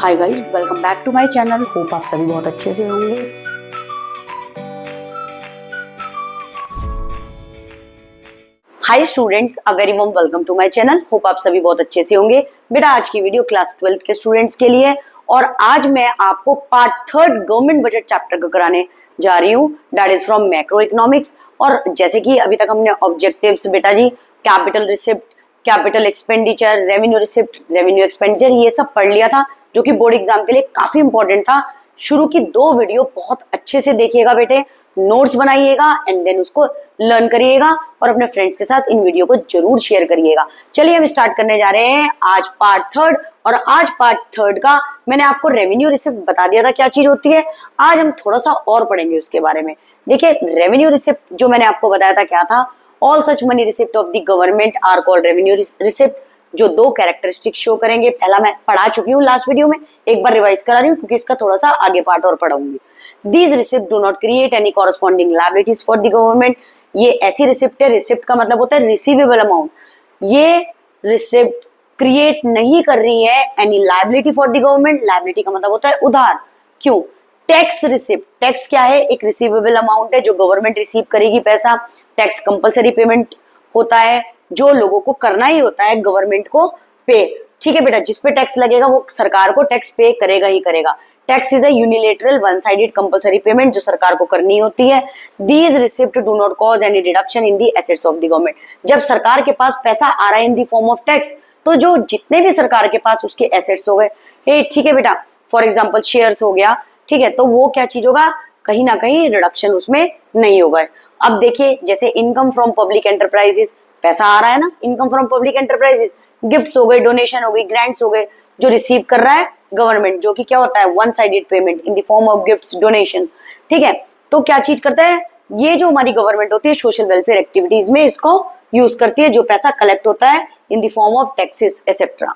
Hi guys, welcome back to my channel. Hope आप सभी बहुत अच्छे से होंगे। Hi students, a very warm welcome to my channel. Hope आप सभी बहुत अच्छे से होंगे। बेटा, आज की वीडियो क्लास 12th के स्टूडेंट्स के लिए और आज मैं आपको पार्ट 3 गवर्नमेंट बजट चैप्टर को कराने जा रही हूँ, that is from macroeconomics. और जैसे कि अभी तक हमने ऑब्जेक्टिव्स बेटा जी, capital receipt, capital expenditure, revenue receipt, revenue expenditure, ये सब पढ़ लिया था, जो कि बोर्ड एग्जाम के लिए काफी इंपॉर्टेंट था। शुरू की 2 वीडियो बहुत अच्छे से देखिएगा बेटे, नोट्स बनाइएगा एंड देन उसको लर्न करिएगा और अपने फ्रेंड्स के साथ इन वीडियो को जरूर शेयर करिएगा। चलिए हम स्टार्ट करने जा रहे हैं आज पार्ट 3। और आज पार्ट 3 का मैंने आपको रेवेन्यू रिसिप्ट बता दिया था क्या चीज होती है। आज हम थोड़ा सा और पढ़ेंगे उसके बारे में। देखिए, रेवेन्यू रिसिप्ट जो मैंने आपको बताया था क्या था, all such money receipt of the government are called revenue receipt, जो 2 कैरेक्टरिस्टिक शो करेंगे। पहला मैं पढ़ा चुकी हूँ लास्ट वीडियो में, एक बार रिवाइज करा रही हूँ क्योंकि इसका थोड़ा सा आगे पार्ट और पढ़ाऊंगी। These receipts do not create any corresponding liabilities for the government। ये ऐसी रिसिप्ट है, रिसिप्ट का मतलब होता है रिसीवेबल अमाउंट। ये रिसिप्ट क्रिएट नहीं कर रही है any liability for the government. Liability का मतलब होता है उधार। क्यों? टैक्स रिसिप्ट, टैक्स क्या है? एक रिसीवेबल अमाउंट है जो गवर्नमेंट रिसीव करेगी पैसा। टैक्स कंपलसरी पेमेंट होता है, जो लोगों को करना ही होता है गवर्नमेंट को पे। ठीक है बेटा, जिस पे टैक्स लगेगा वो सरकार को टैक्स पे करेगा ही करेगा। Tax is a unilateral one sided compulsory payment जो सरकार को करनी होती है। These receipt do not cause any reduction in the assets of the government. जब सरकार के पास पैसा आ रहा है इन दी फॉर्म ऑफ टैक्स, तो जो जितने भी सरकार के पास उसके एसेट्स हो गए, ठीक है बेटा, फॉर एग्जाम्पल शेयर्स हो गया, ठीक है, तो वो क्या चीज होगा, कहीं ना कहीं रिडक्शन उसमें नहीं होगा। अब देखिए, जैसे इनकम फ्रॉम पब्लिक एंटरप्राइजेस, पैसा आ रहा है ना, income from public enterprises, gifts हो गए, डोनेशन हो गई, ग्रांट्स हो गए, जो रिसीव कर रहा है गवर्नमेंट, जो कि क्या होता है, one sided payment in the form of gifts, donation. ठीक है, तो क्या चीज करता है, ये जो हमारी गवर्नमेंट होती है सोशल वेलफेयर एक्टिविटीज में इसको यूज करती है, जो पैसा कलेक्ट होता है in the form of taxes etcetera.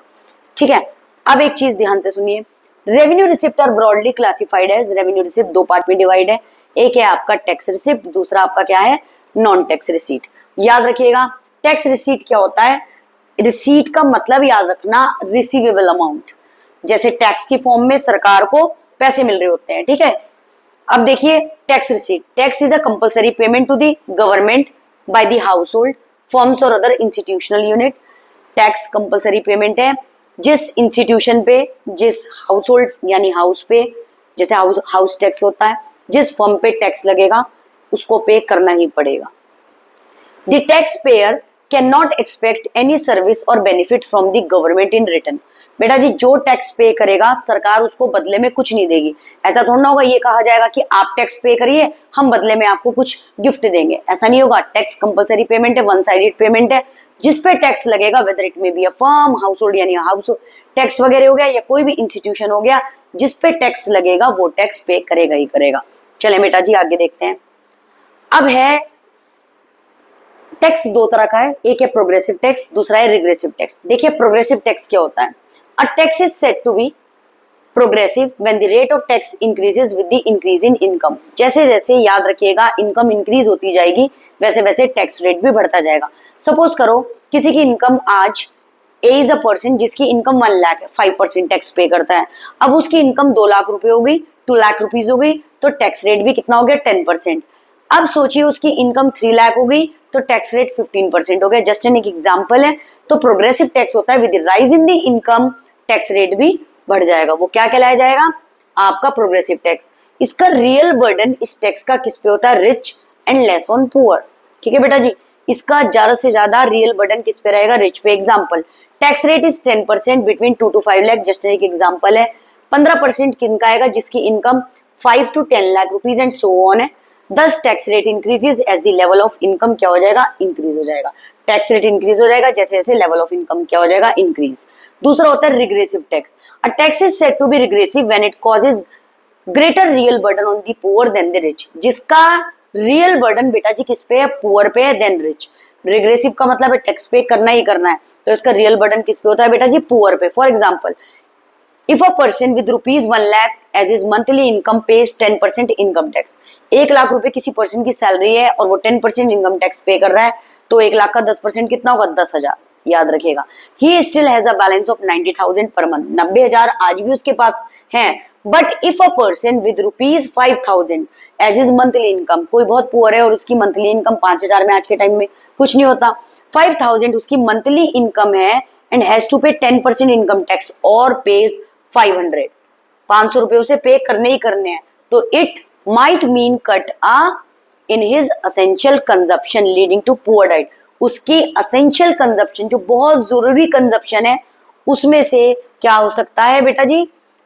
ठीक है, अब एक चीज ध्यान से सुनिए, revenue receipt are broadly classified as, revenue receipt 2 part में डिवाइड है। एक है आपका टैक्स रिसिप्ट, दूसरा आपका क्या है, नॉन टैक्स रिसीट। याद रखिएगा, टैक्स रिसीट क्या होता है, रिसीट का मतलब याद रखना रिसीवेबल अमाउंट, जैसे टैक्स की फॉर्म में सरकार को पैसे मिल रहे होते हैं। ठीक है, अब देखिए tax receipt, tax is a compulsory payment to the government by the household, firms और other institutional unit. Tax compulsory payment है, जिस इंस्टीट्यूशन पे, जिस हाउस होल्ड यानी हाउस पे, जैसे हाउस टैक्स होता है, जिस फर्म पे टैक्स लगेगा उसको पे करना ही पड़ेगा। The tax payer can not expect any service और benefit from the government in return. बेटा जी, जो टैक्स पे करेगा सरकार उसको बदले में कुछ नहीं देगी। ऐसा थोड़ा ना होगा ये कहा जाएगा कि आप टैक्स पे करिए, हम बदले में आपको कुछ गिफ्ट देंगे, ऐसा नहीं होगा। टैक्स कंपलसरी पेमेंट है, वन साइडेड पेमेंट है, जिस पे टैक्स लगेगा, वेदर इट में be a firm, house hold यानी हाउस टैक्स वगैरह हो गया, या कोई भी इंस्टीट्यूशन हो गया, जिस पे टैक्स लगेगा वो टैक्स पे करेगा ही करेगा। चले बेटा जी आगे देखते हैं। अब है टैक्स 2 तरह का है, एक है प्रोग्रेसिव टैक्स, दूसरा है रिग्रेसिव टैक्स। देखिए प्रोग्रेसिव टैक्स क्या होता है, a tax is said to be progressive when the rate of tax increases with the increase in income. जैसे जैसे याद रखिएगा इनकम इंक्रीज होती जाएगी, वैसे वैसे टैक्स रेट भी बढ़ता जाएगा। सपोज करो किसी की इनकम आज ए इज अ पर्सन जिसकी इनकम 1 लाख है, 5% टैक्स पे करता है। अब उसकी इनकम 2 लाख रुपए हो गई, 2 लाख रुपीज हो गई, तो टैक्स रेट भी कितना हो गया, 10%। अब सोचिए उसकी इनकम 3 लाख हो गई तो टैक्स रेट 15% हो गया। जस्ट एन एक एग्जांपल है। तो प्रोग्रेसिव टैक्स होता है with rise in the income tax rate भी बढ़ जाएगा, वो क्या कहलाया जाएगा, आपका प्रोग्रेसिव टैक्स। इसका रियल बर्डन इस टैक्स का किस पे होता है, rich and less on poor. ठीक है बेटा जी, इसका ज्यादा से ज्यादा रियल बर्डन किस पे रहेगा, रिच पे। Example, tax rate is 10% between 2 to 5 lakh, just एक एग्जांपल है। 15% किनका आएगा, जिसकी income 5 to 10 lakh rupees and so on है। Thus tax rate increases as the level of income क्या हो जाएगा, इंक्रीज हो जाएगा। टैक्स रेट इंक्रीज हो जाएगा जैसे जैसे लेवल ऑफ इनकम क्या हो जाएगा, इंक्रीज। दूसरा होता है regressive tax. A tax is said to be regressive when it causes greater real burden on the poor than the rich. जिसका रियल बर्डन बेटा जी किस पे है, पुअर पे है देन रिच। रिग्रेसिव का मतलब है टैक्स पे करना ही करना है, तो इसका रियल बर्डन किस पे होता है बेटा जी, पुअर पे। For example, if a person with rupees 1 lakh as his monthly income pays 10% income tax. 1 lakh रुपए किसी पर्सन की सैलरी है और वो 10% इनकम टैक्स पे कर रहा है, तो 1 लाख का 10% कितना होगा, 10,000। याद रखिएगा। He still has a balance of 90,000 per month, 90,000 आज भी उसके पास है। But if a person with ₹5,000 as his monthly income, कोई बहुत पुअर है और उसकी मंथली इनकम 5,000 में आज के टाइम में कुछ नहीं होता, 5,000 उसकी मंथली इनकम है एंड हैज टू पे 10% इनकम टैक्स और पेज 500, 500 रुपए उसे पे करने ही करने हैं, तो it might mean cut in his essential consumption leading to poor diet. उसकी असेंशियल कंजप्शन जो बहुत जरूरी कंजप्शन है उसमें से क्या हो सकता है बेटा जी,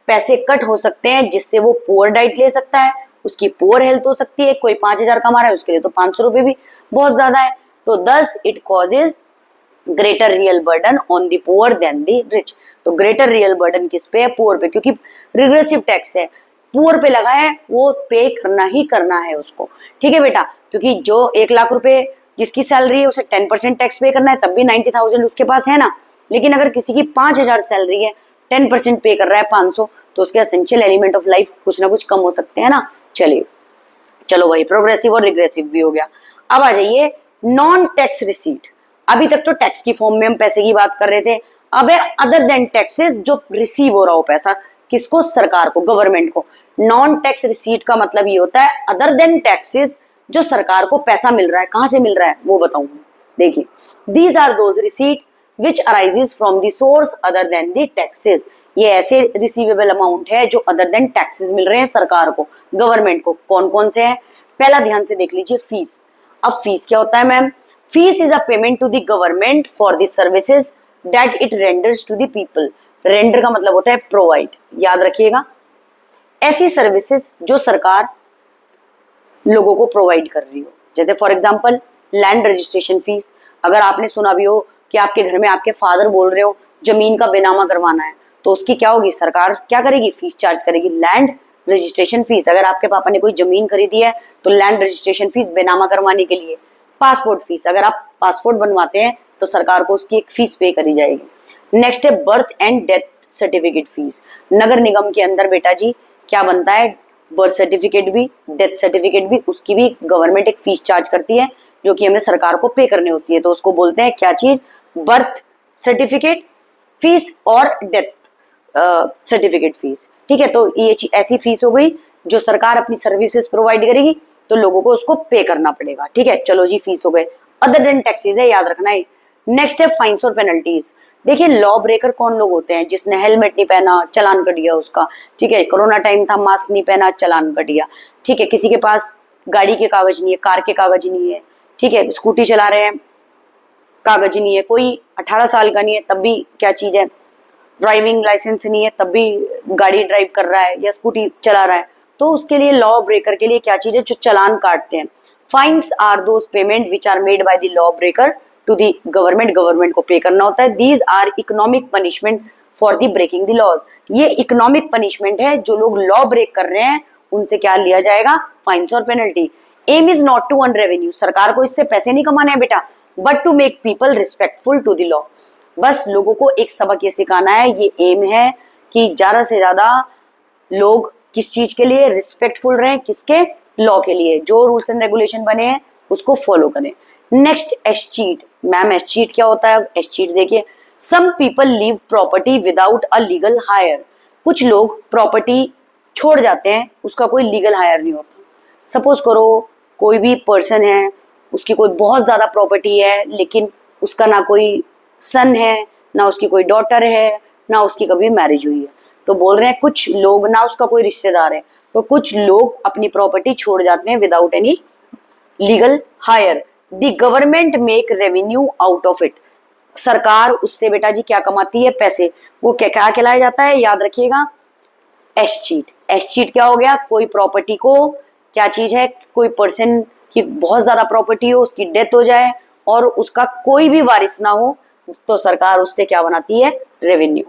पैसे कट हो सकते हैं जिससे वो पुअर डाइट ले सकता है, उसकी पुअर हेल्थ हो सकती है। कोई 5,000 कमा रहा है उसके लिए तो 500 रुपए भी बहुत ज्यादा है। तो thus it causes greater real burden on the poor than the rich. तो ग्रेटर रियल बर्डन किस पे है, पुअर पे, क्योंकि रिग्रेसिव टैक्स है, पुअर पे लगा है, वो पे करना ही करना है उसको। ठीक है बेटा, क्योंकि जो 1,00,000 रुपए जिसकी सैलरी है उसे 10% टैक्स पे करना है, तब भी 90,000 उसके पास है ना। लेकिन अगर किसी की 5,000 सैलरी है, 10% पे कर रहा है 500, तो उसके एसेंशियल एलिमेंट ऑफ लाइफ कुछ ना कुछ कम हो सकते हैं ना। चलिए, चलो भाई, प्रोग्रेसिव और रिग्रेसिव भी हो गया। अब आ जाइए नॉन टैक्स रिसीट। अभी तक तो टैक्स की फॉर्म में हम पैसे की बात कर रहे थे, अब है अदर देन टैक्सेस, जो रिसीव हो रहा हो पैसा, किसको, सरकार को, गवर्नमेंट को। नॉन टैक्स रिसीट का मतलब ये होता है अदर देन टैक्सेस, जो सरकार को पैसा मिल रहा है, कहां से मिल रहा है वो बताऊंगी। देखिए, these are those receipt which arises from the source other than the taxes. ये ऐसे रिसीवेबल अमाउंट है जो अदर देन टैक्सेस मिल रहे हैं सरकार को, गवर्नमेंट को। कौन कौन से हैं, पहला ध्यान से देख लीजिए, फीस। अब फीस क्या होता है ma'am, fees is a payment to the government for the services that it renders to the people. Render का मतलब होता है प्रोवाइड, याद रखिएगा। ऐसी सर्विसेज जो सरकार लोगों को प्रोवाइड कर रही हो, जैसे for example land registration fees. अगर आपने सुना भी हो कि आपके घर में आपके फादर बोल रहे हो जमीन का बेनामा करवाना है, तो उसकी क्या होगी, सरकार क्या करेगी, फीस चार्ज करेगी, लैंड रजिस्ट्रेशन फीस। अगर आपके पापा ने कोई जमीन खरीदी है तो लैंड रजिस्ट्रेशन फीस बेनामा करवाने के लिए। पासपोर्ट फीस, अगर आप पासपोर्ट बनवाते हैं तो सरकार को उसकी एक फीस पे करी जाएगी। नेक्स्ट है birth and death certificate fees. नगर निगम के अंदर बेटा जी क्या बनता है, बर्थ सर्टिफिकेट भी, डेथ सर्टिफिकेट भी, उसकी भी गवर्नमेंट एक फीस चार्ज करती है जो कि हमें सरकार को पे करनी होती है। तो उसको बोलते हैं क्या चीज, बर्थ सर्टिफिकेट फीस और डेथ सर्टिफिकेट फीस। ठीक है, तो ये ऐसी फीस हो गई जो सरकार अपनी सर्विसेज प्रोवाइड करेगी तो लोगों को उसको पे करना पड़ेगा। ठीक है, चलो जी, फीस हो गए। अदर देन टैक्सेस है, याद रखना है। नेक्स्ट है फाइन्स और पेनल्टीज। देखिए, लॉ ब्रेकर कौन लोग होते हैं, जिसने हेलमेट नहीं पहना चालान कट गया उसका। ठीक है, कोरोना टाइम था, मास्क नहीं पहना चालान कट गया। ठीक है, किसी के पास गाड़ी के कागज नहीं है, कार के कागज नहीं है, ठीक है, स्कूटी चला रहे हैं कागज नहीं है, कोई 18 साल का नहीं है तब भी क्या चीज है, ड्राइविंग लाइसेंस नहीं है तब भी गाड़ी ड्राइव कर रहा है या स्कूटी चला रहा है, तो उसके लिए लॉ ब्रेकर के लिए क्या चीज है, जो चालान काटते हैं। Fines are those payment which are made by the law breaker to the government, government को पे करना होता है। These are economic punishment for the breaking the laws. ये इकोनॉमिक पनिशमेंट है, जो लोग लॉ ब्रेक कर रहे हैं उनसे क्या लिया जाएगा, फाइन्स और penalty. Aim is not to earn revenue, सरकार को इससे पैसे नहीं कमाने हैं बेटा, but to make people respectful to the law. बस लोगों को एक सबक ये सिखाना है, ये एम है कि ज्यादा से ज्यादा लोग किस चीज के लिए रिस्पेक्टफुल रहें, किसके, लॉ के लिए। जो रूल्स एंड रेगुलेशन बने हैं उसको फॉलो करें। Next escheat. मैम एस्चीट क्या होता है, एस्चीट देखिए, some people leave property without a legal heir. कुछ लोग प्रॉपर्टी छोड़ जाते हैं, उसका कोई लीगल हायर नहीं होता। सपोज करो कोई भी पर्सन है, उसकी कोई बहुत ज्यादा प्रॉपर्टी है, लेकिन उसका ना कोई सन है, ना उसकी कोई डॉटर है, ना उसकी कभी मैरिज हुई है, तो बोल रहे हैं कुछ लोग, ना उसका कोई रिश्तेदार है, तो कुछ लोग अपनी प्रॉपर्टी छोड़ जाते हैं without any legal higher. The government make revenue out of it. सरकार उससे बेटा जी क्या कमाती है, पैसे। वो क्या क्या कहलाया जाता है, याद रखिएगा, एस्चीट। एस्चीट क्या हो गया, कोई प्रॉपर्टी को, क्या चीज है, कोई पर्सन की बहुत ज्यादा प्रॉपर्टी हो, उसकी डेथ हो जाए और उसका कोई भी वारिस ना हो, तो सरकार उससे क्या बनाती है, रेवेन्यू।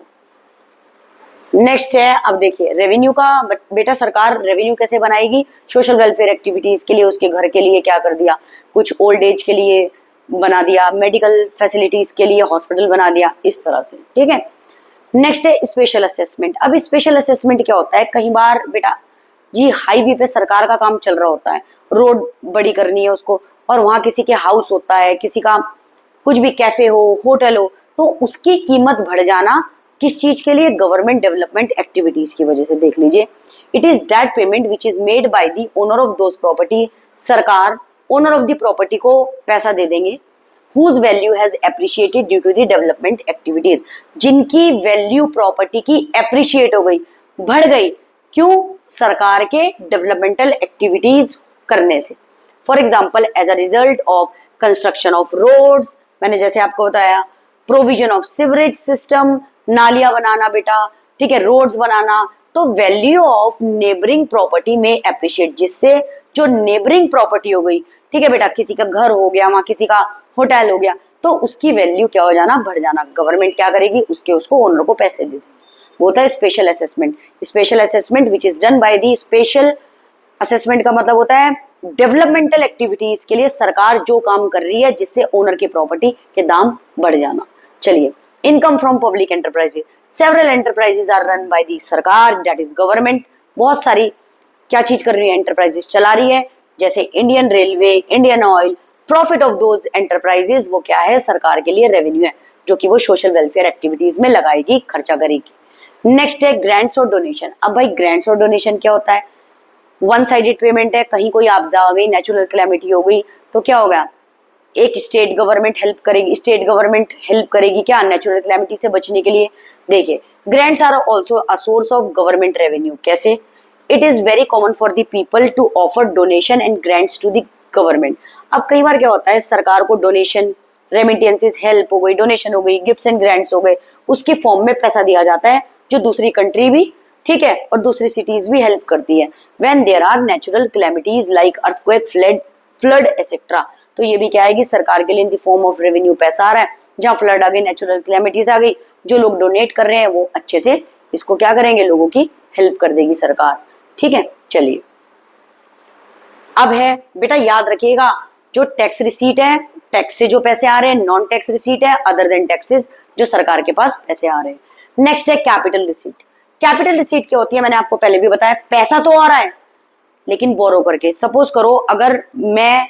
नेक्स्ट है, अब देखिए रेवेन्यू का बेटा, सरकार रेवेन्यू कैसे बनाएगी, सोशल वेलफेयर एक्टिविटीज के लिए, उसके घर के लिए क्या कर दिया, कुछ ओल्ड एज के लिए बना दिया, मेडिकल फैसिलिटीज के लिए हॉस्पिटल बना दिया, इस तरह से। ठीक है, नेक्स्ट है स्पेशल असेसमेंट। अब स्पेशल असेसमेंट क्या होता है, कई बार बेटा जी हाईवे पे सरकार का काम चल रहा होता है, रोड बड़ी करनी है उसको, और वहां किसी के हाउस होता है, किसी का कुछ भी कैफे हो, होटल हो, तो उसकी कीमत बढ़ जाना किस चीज के लिए? गवर्नमेंट डेवलपमेंट एक्टिविटीज की वजह से। देख लीजिए, it is that payment which is made by the owner of those property. सरकार ओनर ऑफ द प्रॉपर्टी को पैसा दे देंगे whose value has appreciated due to the development activities, जिनकी वैल्यू प्रॉपर्टी की एप्रिशिएट हो गई, बढ़ गई, क्यों? सरकार के डेवलपमेंटल एक्टिविटीज करने से। For example, as a result of construction of roads, मैंने जैसे आपको बताया, प्रोविजन ऑफ सिवरेज सिस्टम, नालियां बनाना बेटा, ठीक है, रोड्स बनाना, तो वैल्यू ऑफ नेबरिंग प्रॉपर्टी में एप्रिशिएट, जिससे जो नेबरिंग प्रॉपर्टी हो गई, ठीक है बेटा, किसी का घर हो गया, वहां किसी का होटल हो गया, तो उसकी वैल्यू क्या हो जाना? बढ़ जाना। गवर्नमेंट क्या करेगी? उसको ओनर को पैसे दे देगी। वो होता है special assessment. Special assessment which is done by the special assessment का मतलब होता है डेवलपमेंटल एक्टिविटीज के लिए सरकार जो काम कर रही है जिससे ओनर की प्रॉपर्टी के दाम बढ़ जाना। चलिए, income from public enterprises, several enterprises are run by the सरकार, दैट इज गवर्नमेंट। बहुत सारी क्या चीज कर रही है? एंटरप्राइजेस चला रही है, जैसे Indian railway, Indian oil. Profit of those enterprises वो क्या है? सरकार के लिए रेवेन्यू है, जो कि वो सोशल वेलफेयर एक्टिविटीज में लगाएगी, खर्चा करेगी। नेक्स्ट है ग्रांट्स और डोनेशन। अब भाई ग्रांट्स और डोनेशन क्या होता है? वन साइडेड पेमेंट है, कहीं कोई आपदा आ गई, नेचुरल कैलेमिटी हो गई, तो क्या होगा? एक स्टेट गवर्नमेंट हेल्प करेगी, क्या नेचुरल कैलेमिटी से बचने के लिए? देखिए, grants are also a source of government revenue. कैसे? It is very common for the people to offer donation and grants to the government. अब कई बार क्या होता है, सरकार को डोनेशन, रेमिटेंसेस, हेल्प हो गई, डोनेशन हो गई, गिफ्ट्स एंड ग्रांट्स हो गए, उसके फॉर्म में पैसा दिया जाता है, जो दूसरी कंट्री भी, ठीक है, और दूसरी सिटीज भी हेल्प करती है। When there are natural calamities like earthquake, flood etcetera, तो ये भी क्या आएगी? सरकार के लिए in the form of revenue पैसा आ रहा है। जहाँ फ्लड आ गई, नेचुरल कैलेमिटीज आ गई, जो लोग डोनेट कर रहे हैं वो अच्छे से इसको क्या करेंगे? लोगों की हेल्प कर देगी सरकार। ठीक है, चलिए, अब है बेटा, याद रखिएगा, जो टैक्स रिसीट है, टैक्स से जो पैसे आ रहे हैं, नॉन टैक्स रिसीट है, अदर देन टैक्सेस, जो सरकार के पास पैसे आ रहे हैं। नेक्स्ट है कैपिटल रिसीट। कैपिटल रिसीट क्या होती है? मैंने आपको पहले भी बताया, पैसा तो आ रहा है लेकिन बोरो करके। सपोज करो, अगर मैं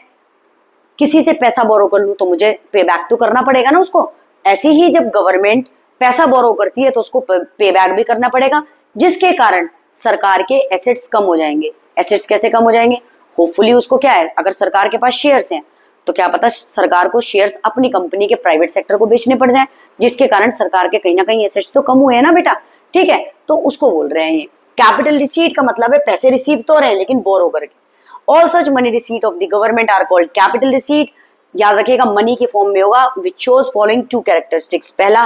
किसी से पैसा बोरो कर लूं तो मुझे पे बैक तो करना पड़ेगा ना उसको। ऐसे ही जब गवर्नमेंट पैसा बोरो करती है तो उसको पे बैक भी करना पड़ेगा, जिसके कारण सरकार के एसेट्स कम हो जाएंगे। एसेट्स कैसे कम हो जाएंगे? होपफुली उसको क्या है, अगर सरकार के पास शेयर्स हैं तो क्या पता सरकार को शेयर्स अपनी कंपनी के प्राइवेट सेक्टर को बेचने पड़ जाए, जिसके कारण सरकार के कहीं ना कहीं एसेट्स तो कम हुए हैं ना बेटा। ठीक है, तो उसको बोल रहे हैं ये कैपिटल रिसीट का मतलब है पैसे रिसीव तो रहे हैं लेकिन बोरो करके। All such money receipt of the government are called capital receipt. याद रखिएगा, मनी के फॉर्म में होगा, which shows following two characteristics. पहला,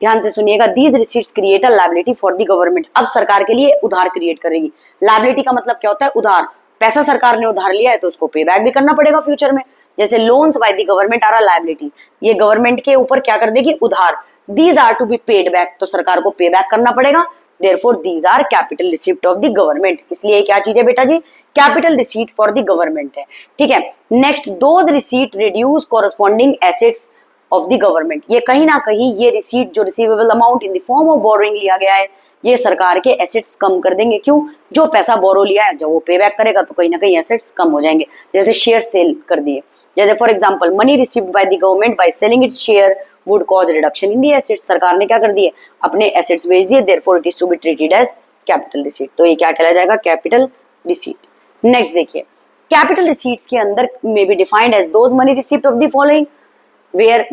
ध्यान से सुनिएगा, these receipts create a liability for the government. अब सरकार के लिए उधार क्रिएट करेगी। लायबिलिटी का मतलब क्या होता है? उधार। पैसा सरकार ने उधार लिया है तो उसको पे बैक भी करना पड़ेगा फ्यूचर में। जैसे loans by the government are a liability, ये गवर्नमेंट के ऊपर क्या कर देगी? उधार। These are to be paid back, तो सरकार को पे बैक करना पड़ेगा। Therefore these are capital receipt of the government. इसलिए क्या चीज है बेटा जी? Capital receipt for the government है। ठीक है, next, those receipt reduce corresponding assets of the government. ये कहीं ना कहीं ये रिसीट, जो receivable amount in the form of borrowing लिया गया है, ये सरकार के एसेट्स कम कर देंगे। क्यों? जो पैसा बोरो लिया है जब वो पे बैक करेगा तो कहीं ना कहीं एसेट्स कम हो जाएंगे। जैसे शेयर सेल कर दिए, जैसे for example, money received by the government by selling its share would cause reduction in the assets. सरकार ने क्या कर दिए? अपने एसेट्स बेच दिए, therefore it is to be treated as capital receipt. तो ये क्या कहला जाएगा? Capital receipt. नेक्स्ट देखिए, कैपिटल रिसीट्स के अंदर में be defined as those money received of the following where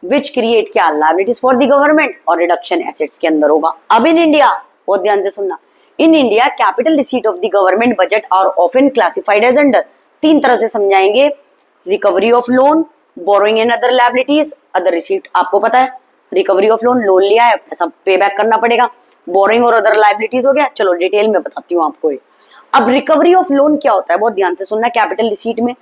which create क्या? लायबिलिटीज फॉर द गवर्नमेंट, और रिडक्शन एसेट्स के अंदर होगा। अब इन इंडिया, बहुत ध्यान से सुनना, in India capital receipt of the government budget are often classified as under, तीन तरह से समझाएंगे, recovery of loan, borrowing and other liabilities, other receipt. आपको पता है रिकवरी ऑफ लोन, लोन लिया है, पैसा पे बैक करना पड़ेगा, बोरोइंग और अदर लायबिलिटीज हो गया। चलो डिटेल में बताती हूँ आपको ये। अब रिकवरी ऑफ लोन क्या होता है? बहुत ध्यान से सुनना। कैपिटल रिसीट में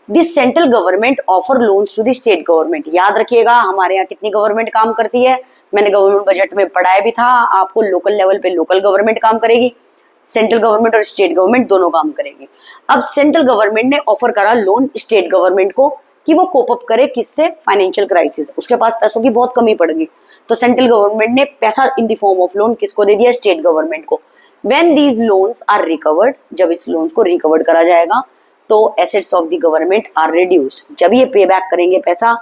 this central government offer loans to the state government. याद रखिएगा, हमारे यहाँ कितनी गवर्नमेंट काम करती है? मैंने गवर्नमेंट बजट में पढ़ाया भी था आपको, लोकल लेवल पे लोकल गवर्नमेंट काम करेगी, सेंट्रल गवर्नमेंट और स्टेट गवर्नमेंट दोनों काम करेगी। अब सेंट्रल गवर्नमेंट ने ऑफर करा लोन स्टेट गवर्नमेंट को कि वो कोप अप करे किससे? Financial crisis. उसके पास पैसों की बहुत कमी पड़ गई, तो सेंट्रल गवर्नमेंट ने पैसा in the form of loan किसको दे दिया? स्टेट गवर्नमेंट को। When these loans are recovered, जब इस लोन्स को रिकवर्ड करा जाएगा तो assets of the government are reduced. जब ये पे बैक करेंगे पैसा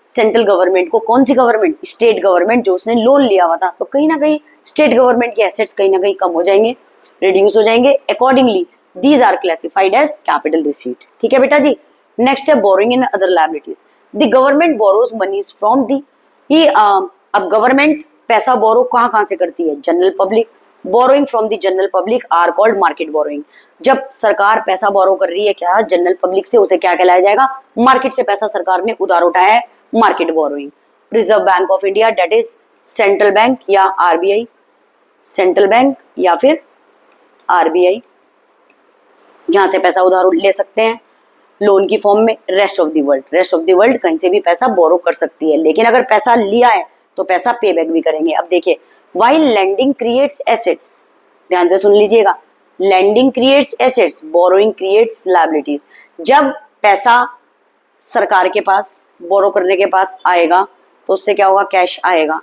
सेंट्रल गवर्नमेंट को, कौन सी गवर्नमेंट, स्टेट गवर्नमेंट जो उसने लोन लिया हुआ था, तो कहीं ना कहीं स्टेट गवर्नमेंट के एसेट्स कहीं ना कहीं कम हो जाएंगे, रिड्यूस हो जाएंगे। Accordingly these are classified as capital receipt. ठीक है बेटा जी। नेक्स्ट है borrowing in other liabilities. The government borrows moneys from the, अब गवर्नमेंट पैसा बोरो कहाँ से करती है, general public. Borrowing from the general public are called market borrowing. जब सरकार पैसा बोरो कर रही है क्या जनरल पब्लिक से, उसे क्या कहलाया जाएगा, मार्केट से पैसा सरकार ने उधार उठाया है, market borrowing. Reserve Bank of India that is central bank या आरबीआई, सेंट्रल बैंक या फिर आरबीआई, यहां से पैसा उधार ले सकते हैं लोन की फॉर्म में। Rest of the world, rest of the world कहीं से भी पैसा बोरो कर सकती है, लेकिन अगर पैसा लिया है तो पैसा पे बैक भी करेंगे। अब देखिए, वाइल लैंडिंग क्रिएट्स एसेट्स, ध्यान से सुन लीजिएगा, lending creates assets, borrowing creates liabilities. जब पैसा सरकार के पास बोरो करने के पास आएगा तो उससे क्या होगा, कैश आएगा,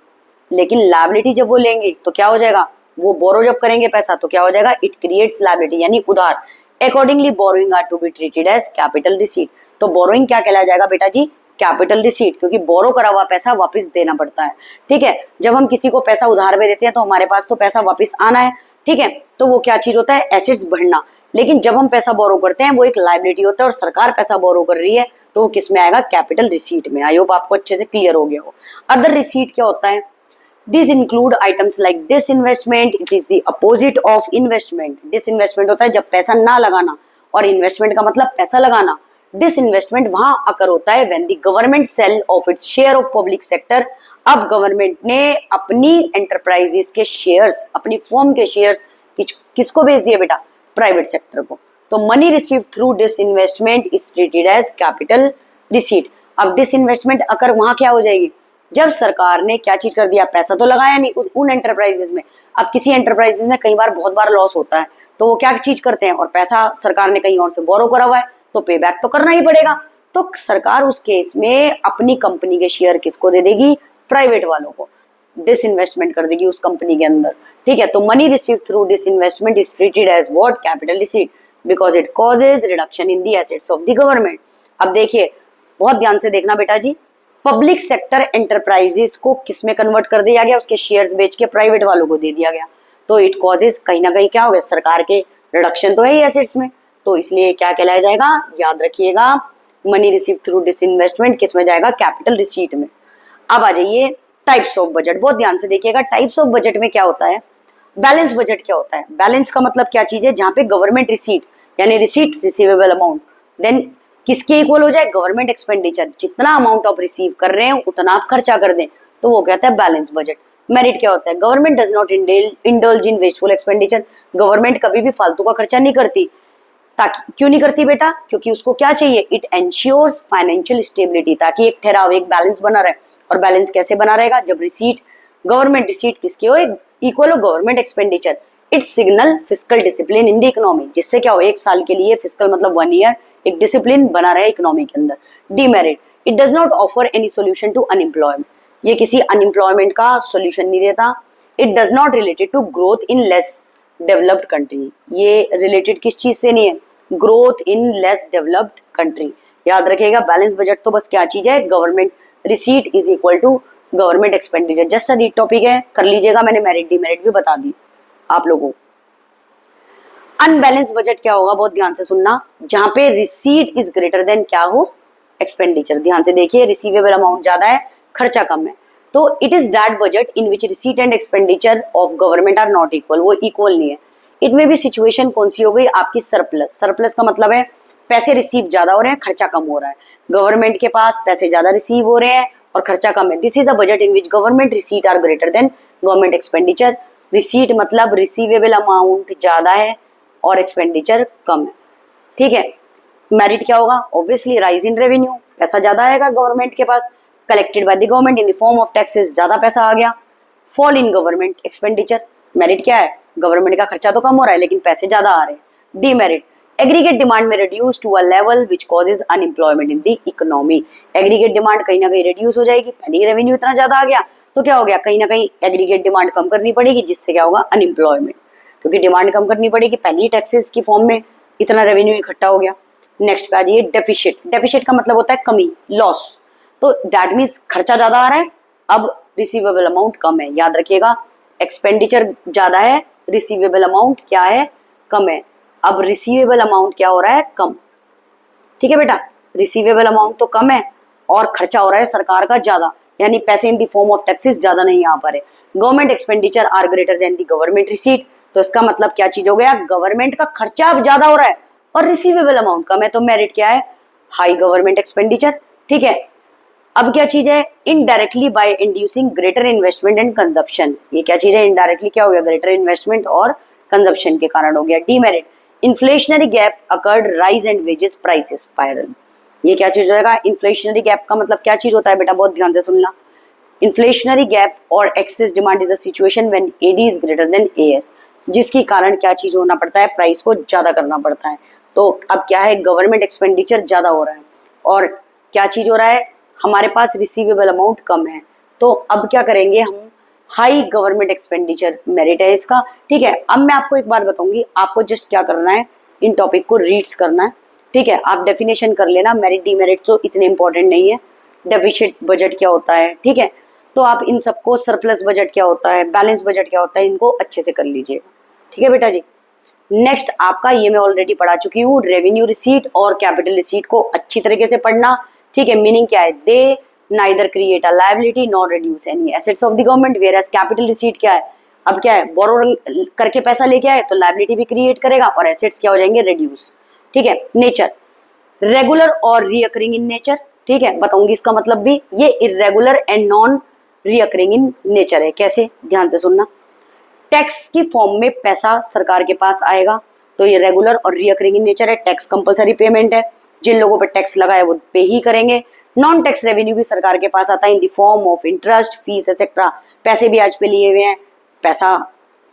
लेकिन लायबिलिटी जब वो लेंगे तो क्या हो जाएगा, वो बोरो जब करेंगे पैसा तो क्या हो जाएगा, इट क्रिएट्स लायबिलिटी यानी उधार। Accordingly borrowing are to be treated as capital receipt. तो बोरोइंग क्या कहलाया जाएगा बेटा जी, कैपिटल रिसीट, क्योंकि बोरो करा हुआ पैसा वापस देना पड़ता है। ठीक है, जब हम किसी को पैसा उधार में देते हैं तो हमारे पास तो पैसा वापस आना है। ठीक है, तो वो क्या चीज होता है, एसेट्स बढ़ना। लेकिन जब हम पैसा बोरो करते हैं वो एक लायबिलिटी होता है, और सरकार पैसा बोरो कर रही है तो वो किस में आएगा, कैपिटल रिसीट में। आई होप आपको अच्छे से क्लियर हो गया हो। अदर रिसीट क्या होता है, this include items like disinvestment, it is the opposite of investment. Disinvestment होता है जब पैसा ना लगाना, और इन्वेस्टमेंट का मतलब पैसा लगाना। डिसइन्वेस्टमेंट वहां अकर होता है when the government sell off its share of public sector. अब गवर्नमेंट ने अपनी एंटरप्राइजेस के शेयर्स, अपनी फर्म के शेयर्स किसको बेच दिए बेटा, प्राइवेट सेक्टर को। तो money received through disinvestment is treated as capital receipt. अब डिसइन्वेस्टमेंट अकर वहां क्या हो जाएगी, जब सरकार ने क्या चीज कर दिया, पैसा तो लगाया नहीं उन एंटरप्राइजेस में। अब किसी एंटरप्राइजेस में कई बार बहुत बार लॉस होता है, तो वो क्या चीज करते हैं, और पैसा सरकार ने कहीं और से बोरो करा हुआ है तो पे बैक तो करना ही पड़ेगा। तो सरकार उस केस में अपनी कंपनी के शेयर किसको दे देगी, प्राइवेट वालों को, डिसइन्वेस्टमेंट कर देगी उस कंपनी के अंदर। ठीक है, तो money receive through disinvestment is treated as what, capital receipt, because it causes reduction in the assets of the government. अब देखिए, बहुत ध्यान से देखना बेटा जी, पब्लिक सेक्टर एंटरप्राइजेस को किस में कन्वर्ट कर दिया गया, उसके शेयर्स बेच के प्राइवेट वालों को दे दिया गया। तो इट कॉजेज कहीं ना कहीं क्या हो गया, सरकार के रिडक्शन तो है ही एसेट्स में, तो इसलिए क्या कहलाया जाएगा, याद रखिएगा, मनी रिसीव थ्रू डिसइन्वेस्टमेंट किस में जाएगा, कैपिटल रिसीट में। अब आ जाइए टाइप्स ऑफ बजट, बहुत ध्यान से देखिएगा। टाइप्स ऑफ बजट में क्या होता है, बैलेंस बजट क्या होता है। बैलेंस का मतलब क्या चीज है, जहां पे गवर्नमेंट रिसीट यानी रिसीट रिसीवेबल अमाउंट देन किसके इक्वल हो जाए, गवर्नमेंट एक्सपेंडिचर, जितना अमाउंट आप रिसीव कर रहे हैं उतना आप खर्चा कर दें, तो वो कहता है बैलेंस बजट। मेरिट क्या होता है, government does not indulge in wasteful expenditure. Government कभी भी फालतू का खर्चा नहीं करती। ताकि क्यों नहीं करती बेटा, क्योंकि उसको क्या चाहिए, इट एंश्योर्स फाइनेंशियल स्टेबिलिटी, ताकि एक ठहराव, एक बैलेंस बना रहे। और बैलेंस कैसे बना रहेगा, जब रिसीट, गवर्नमेंट रिसीट किसकी हो, इक्वल हो government expenditure. It signal fiscal discipline in the economy, जिससे क्या हो, एक साल के लिए, फिस्कल मतलब 1 ईयर, एक डिसिप्लिन बना रहे इकोनॉमी के अंदर। Demerit, it does not offer any solution to unemployment, ये किसी अनएम्प्लॉयमेंट का सोल्यूशन नहीं देता। It does not related to growth in less developed country, ये रिलेटेड किस चीज से नहीं है, growth in less developed country. याद रखिएगा, बैलेंस बजट तो बस क्या चीज है, government receipt is equal to government expenditure. Just a read topic है, कर लीजिएगा, मैंने मेरिट डीमेरिट भी बता दी आप लोगों को। अनबैलेंस बजट क्या होगा, बहुत ध्यान से सुनना, जहां पे रिसीट इज ग्रेटर देन क्या हो, एक्सपेंडिचर। ध्यान से देखिए, रिसीवेबल अमाउंट ज्यादा है, खर्चा कम है, तो it is that budget in which receipt and expenditure of government are not equal, वो इक्वल नहीं है। इट में भी सिचुएशन कौन सी हो गई आपकी, सरप्लस। सरप्लस का मतलब है पैसे रिसीव ज्यादा हो रहे हैं, खर्चा कम हो रहा है। गवर्नमेंट के पास पैसे ज्यादा रिसीव हो रहे हैं और खर्चा कम है। This is a budget in which government receipt are greater than government expenditure. Receipt मतलब रिसीवेबल अमाउंट ज्यादा है और एक्सपेंडिचर कम है। ठीक है, मेरिट क्या होगा, ऑब्वियसली राइज इन रेवेन्यू, पैसा ज्यादा आएगा गवर्नमेंट के पास, collected by the government in the form of taxes, ज्यादा पैसा आ गया। Fall in government expenditure, merit क्या है, गवर्नमेंट का खर्चा तो कम हो रहा है लेकिन पैसे ज्यादा आ रहे हैं। डीमेरिट, एग्रीगेट डिमांड में reduce to a level which causes unemployment in the economy. Aggregate demand कहीं ना कहीं रिड्यूस हो जाएगी, पहले ही रेवेन्यू इतना ज्यादा आ गया तो क्या हो गया, कहीं ना कहीं एग्रीगेट डिमांड कम करनी पड़ेगी, जिससे क्या होगा, अनएम्प्लॉयमेंट, क्योंकि डिमांड कम करनी पड़ेगी, पहले ही टैक्सेस की फॉर्म में इतना रेवेन्यू इकट्ठा हो गया। नेक्स्ट पे आ जाइए डेफिसिट। डेफिसिट का मतलब होता है कमी, लॉस। तो दैट मीन्स खर्चा ज्यादा आ रहा है, अब रिसीवेबल अमाउंट कम है। याद रखिएगा, एक्सपेंडिचर ज्यादा है, रिसीवेबल अमाउंट क्या है, कम है। अब रिसीवेबल अमाउंट क्या हो रहा है, कम। ठीक है बेटा, रिसीवेबल अमाउंट तो कम है और खर्चा हो रहा है सरकार का ज्यादा, यानी पैसे in the form of taxes ज्यादा नहीं आ पा रहे। Government expenditure are greater than the government receipt, तो इसका मतलब क्या चीज हो गया, गवर्नमेंट का खर्चा अब ज्यादा हो रहा है और रिसीवेबल अमाउंट कम है, तो मेरिट क्या है, हाई गवर्नमेंट एक्सपेंडिचर। ठीक है, अब क्या चीज है, indirectly bye inducing greater investment and consumption. ये क्या चीज है, इनडायरेक्टली क्या हो गया, ग्रेटर इन्वेस्टमेंट और कंजप्शन के कारण हो गया। Demerit, inflationary gap occurred, rise and wages price spiral. ये क्या चीज होगा, इन्फ्लेशनरी गैप का मतलब क्या चीज होता है बेटा, बहुत ध्यान से सुनना। इन्फ्लेशनरी गैप और excess demand is a situation when AD is greater than AS, जिसके कारण क्या चीज होना पड़ता है, प्राइस को ज्यादा करना पड़ता है। तो अब क्या है, गवर्नमेंट एक्सपेंडिचर ज्यादा हो रहा है और क्या चीज हो रहा है, हमारे पास रिसीवेबल अमाउंट कम है, तो अब क्या करेंगे हम, हाई गवर्नमेंट एक्सपेंडिचर मेरिट है इसका। ठीक है, अब मैं आपको एक बात बताऊंगी, आपको जस्ट क्या करना है, इन टॉपिक को रीड्स करना है। ठीक है, आप डेफिनेशन कर लेना, मेरिट डीमेरिट तो इतने इंपॉर्टेंट नहीं है, डेफिसिट बजट क्या होता है। ठीक है, तो आप इन सबको, सरप्लस बजट क्या होता है, बैलेंस बजट क्या होता है, इनको अच्छे से कर लीजिएगा। ठीक है बेटा जी। नेक्स्ट आपका, ये मैं ऑलरेडी पढ़ा चुकी हूँ, रेवेन्यू रिसीट और कैपिटल रिसीट को अच्छी तरीके से पढ़ना। ठीक है, मीनिंग क्या है, they neither create a liability nor reduce any assets of the government, whereas capital receipt क्या है, अब क्या है, बोरो करके पैसा लेके आए तो लायबिलिटी भी क्रिएट करेगा और एसेट्स क्या हो जाएंगे, रिड्यूस। ठीक है, नेचर, रेगुलर और रीअकरिंग इन नेचर। ठीक है, बताऊंगी इसका मतलब भी, ये irregular and non recurring in nature है। कैसे, ध्यान से सुनना। टैक्स की फॉर्म में पैसा सरकार के पास आएगा, तो ये रेगुलर और रीअकरिंग इन नेचर है। टैक्स कंपलसरी पेमेंट है, जिन लोगों पे टैक्स लगा है वो पे ही करेंगे। नॉन टैक्स रेवेन्यू भी सरकार के पास आता है in the form of interest, fees etcetera. पैसे भी आज पे लिए हुए हैं, पैसा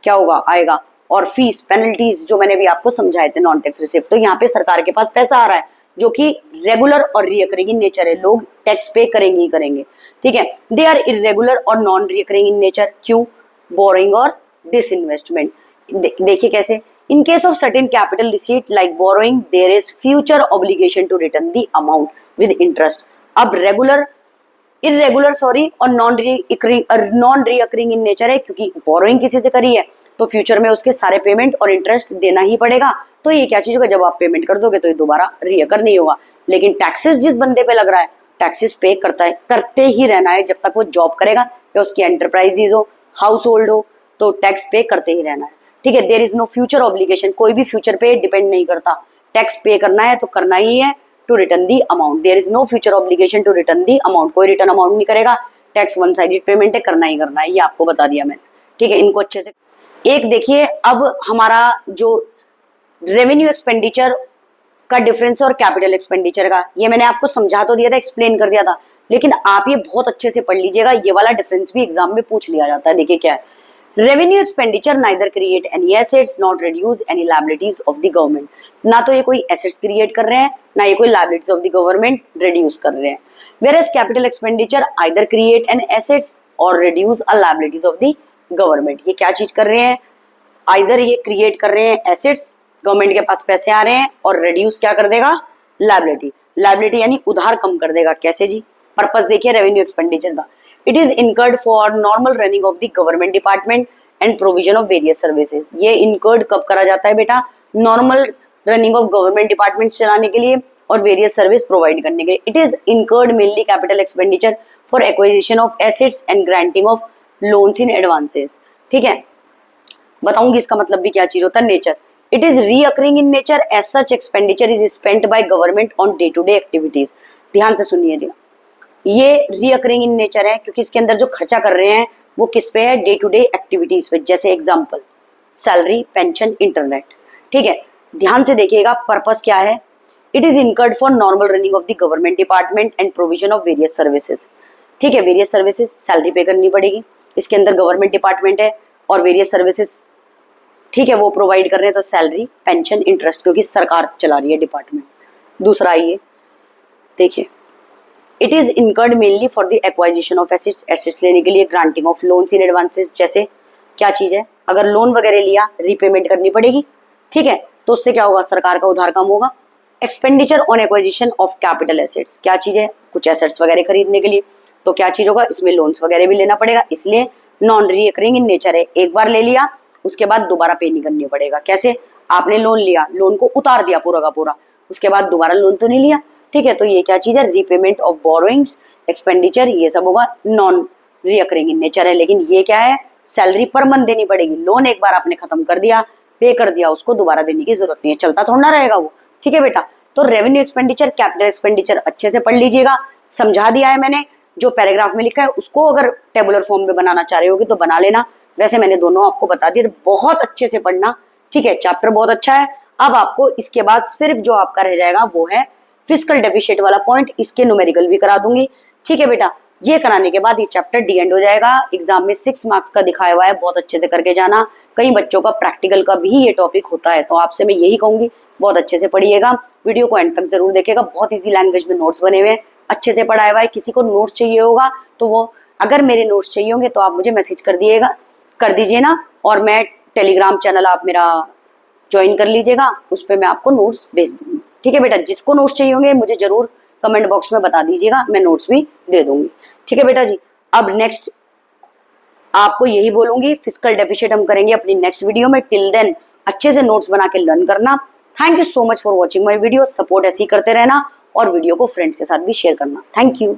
क्या होगा, आएगा। और फीस, पेनल्टीज जो मैंने भी आपको समझाए थे, नॉन टैक्स रिसिप्ट, तो यहाँ पे सरकार के पास पैसा आ रहा है जो कि रेगुलर और रीअकरिंग इन नेचर है, लोग टैक्स पे करेंगे ही करेंगे। ठीक है, दे आर इरेगुलर और नॉन रीअकरिंग इन नेचर, क्यों, बोरिंग और डिसइन्वेस्टमेंट। देखिए कैसे, in case of certain capital receipt like borrowing there is future obligation to return the amount with interest। अब रेगुलर, इरेगुलर सॉरी, और नॉन रीअकरिंग इन नेचर है, क्योंकि borrowing किसी से करी है तो फ्यूचर में उसके सारे पेमेंट और इंटरेस्ट देना ही पड़ेगा। तो ये क्या चीज होगा, जब आप पेमेंट कर दोगे तो ये दोबारा रीअकर नहीं होगा। लेकिन टैक्सेस जिस बंदे पे लग रहा है, टैक्सेस पे करता है, करते ही रहना है जब तक वो जॉब करेगा, या उसकी एंटरप्राइजेज हो, हाउस होल्ड हो, तो टैक्स पे करते ही रहना है। ठीक है, there is no future obligation, कोई भी फ्यूचर पे डिपेंड नहीं करता, टैक्स पे करना है तो करना ही है, to return the amount. There is no future obligation to return the amount, कोई रिटर्न अमाउंट नहीं करेगा, टैक्स वन साइडेड पेमेंट है, करना ही करना है, ये आपको बता दिया मैंने। ठीक है, इनको अच्छे से एक देखिए। अब हमारा जो रेवेन्यू एक्सपेंडिचर का डिफरेंस और कैपिटल एक्सपेंडिचर का, ये मैंने आपको समझा तो दिया था, एक्सप्लेन कर दिया था, लेकिन आप ये बहुत अच्छे से पढ़ लीजिएगा, ये वाला डिफरेंस भी एग्जाम में पूछ लिया जाता है। देखिए क्या है, revenue expenditure neither create any assets not reduce any liabilities of the government, ना तो ये कोई एसेट्स क्रिएट कर रहे हैं, ना ये कोई liabilities of the government reduce कर रहे हैं। Whereas capital expenditure either create an assets और reduce a liabilities of the government. ये क्या चीज कर रहे हैं, आइदर ये क्रिएट कर रहे हैं एसेट्स, गवर्नमेंट के पास पैसे आ रहे हैं, और रिड्यूस क्या कर देगा, लायबिलिटी। लायबिलिटी यानी उधार कम कर देगा। कैसे जी, पर्पस देखिए रेवेन्यू एक्सपेंडिचर का, it is incurred for normal running of the government department and provision of various services. ये इनकर्ड कब करा जाता है बेटा, normal running of government department चलाने के लिए और वेरियस सर्विस प्रोवाइड करने के लिए। It is incurred mainly capital expenditure for acquisition of assets and granting of loans in advances. ठीक है, बताऊंगी इसका मतलब भी क्या चीज होता है, nature. It is recurring in nature, as such expenditure is spent by government on day to day activities. ध्यान से सुनिए, ये रीअकरिंग इन नेचर है क्योंकि इसके अंदर जो खर्चा कर रहे हैं वो किस पे है, डे टू डे एक्टिविटीज पे, जैसे एग्जांपल सैलरी, पेंशन, इंटरनेट। ठीक है, ध्यान से देखिएगा, पर्पस क्या है, it is incurred for normal running of the government department and provision of various services. ठीक है, वेरियस सर्विसेज, सैलरी पे करनी पड़ेगी, इसके अंदर गवर्नमेंट डिपार्टमेंट है और वेरियस सर्विसेज, ठीक है, वो प्रोवाइड कर रहे हैं, तो सैलरी, पेंशन, इंटरेस्ट, क्योंकि सरकार चला रही है डिपार्टमेंट। दूसरा आइए देखिए, it is incurred mainly for the एक्वाइजिशन of assets, assets लेने के लिए, granting of loans in advances, जैसे क्या चीज है, अगर लोन वगैरह लिया रीपेमेंट करनी पड़ेगी। ठीक है, तो उससे क्या होगा, सरकार का उधार कम होगा। Expenditure on एक्वाइजिशन of capital assets, क्या चीज है, कुछ एसेट्स वगैरह खरीदने के लिए। तो क्या चीज होगा, इसमें लोन्स वगैरह भी लेना पड़ेगा, इसलिए नॉन रिकरिंग इन नेचर है। एक बार ले लिया उसके बाद दोबारा पे नहीं करनी पड़ेगा। कैसे, आपने लोन लिया, लोन को उतार दिया पूरा का पूरा, उसके बाद दोबारा लोन तो नहीं लिया, ठीक है। तो ये क्या चीज है, रीपेमेंट ऑफ बोरोइंग्स, एक्सपेंडिचर, ये सब होगा नॉन रिकरिंग इन नेचर है। लेकिन ये क्या है, सैलरी पर मंथ देनी पड़ेगी। लोन एक बार आपने खत्म कर दिया, पे कर दिया, उसको दोबारा देने की जरूरत नहीं है, चलता थोड़ा ना रहेगा वो, ठीक है बेटा। तो रेवेन्यू एक्सपेंडिचर, कैपिटल एक्सपेंडिचर अच्छे से पढ़ लीजिएगा, समझा दिया है मैंने। जो पैराग्राफ में लिखा है उसको अगर टेबुलर फॉर्म में बनाना चाह रहे होगे तो बना लेना, वैसे मैंने दोनों आपको बता दिया, बहुत अच्छे से पढ़ना, ठीक है। चैप्टर बहुत अच्छा है। अब आपको इसके बाद सिर्फ जो आपका रह जाएगा वो है फिस्कल डेफिशिएट वाला पॉइंट, इसके न्यूमेरिकल भी करा दूंगी, ठीक है बेटा। ये कराने के बाद ये चैप्टर डी एंड हो जाएगा। एग्जाम में 6 मार्क्स का दिखाया हुआ है, बहुत अच्छे से करके जाना। कई बच्चों का प्रैक्टिकल का भी ये टॉपिक होता है, तो आपसे मैं यही कहूंगी बहुत अच्छे से पढ़िएगा, वीडियो को एंड तक जरूर देखिएगा। बहुत ईजी लैंग्वेज में नोट्स बने हुए हैं, अच्छे से पढ़ाया हुआ है। किसी को नोट्स चाहिए होगा तो वो, अगर मेरे नोट्स चाहिए होंगे तो आप मुझे मैसेज कर दीजिए ना, और मैं टेलीग्राम चैनल आप मेरा ज्वाइन कर लीजिएगा, उस पर मैं आपको नोट्स भेज दूंगी, ठीक है बेटा। जिसको नोट्स चाहिए होंगे मुझे जरूर कमेंट बॉक्स में बता दीजिएगा, मैं नोट्स भी दे दूंगी, ठीक है बेटा जी। अब नेक्स्ट आपको यही बोलूंगी, फिस्कल डेफिशिएट हम करेंगे अपनी नेक्स्ट वीडियो में। टिल देन अच्छे से नोट्स बना के लर्न करना। Thank you so much for watching my video. Support ऐसे ही करते रहना और वीडियो को फ्रेंड्स के साथ भी शेयर करना। Thank you.